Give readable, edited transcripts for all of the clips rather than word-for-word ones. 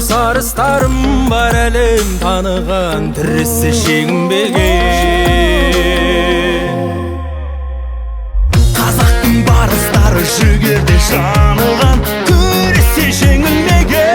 сарыстарым бар әлем таныған тірісі шегінбеген. Қазақтың барыстары жігерде жаныған күресте жеңілмеген.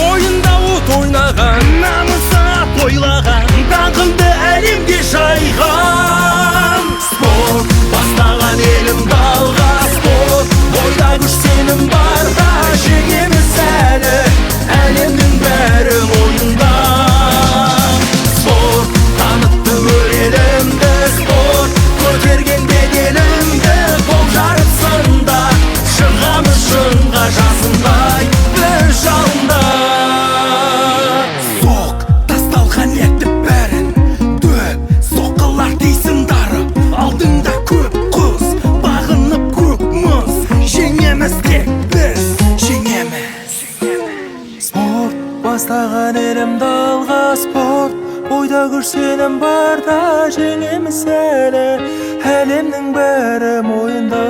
Ойында от ойнаған, намысына тойлаған, даңқыңды әлемге жайған. Спорт бастаған елімді алға, спорт ойда күш сенім барда, жеңеміз әлі әлемнің бәрі мойнында. Спорт танытты өр елімді, спорт көтерген беделімді, қол жарысында шығамыз шыңға жасындай бір жалында. Соқ тасталған етті бәрін дөп, соққылар дейсің дарып, алдыңда көп құз, бағынып көк мұз, жеңеміз тек біз, жеңеміз. спорт бастаған елімді алға, спорт ойда күш сенім барда, жеңеміз әлі әлемнің бәрі мойында.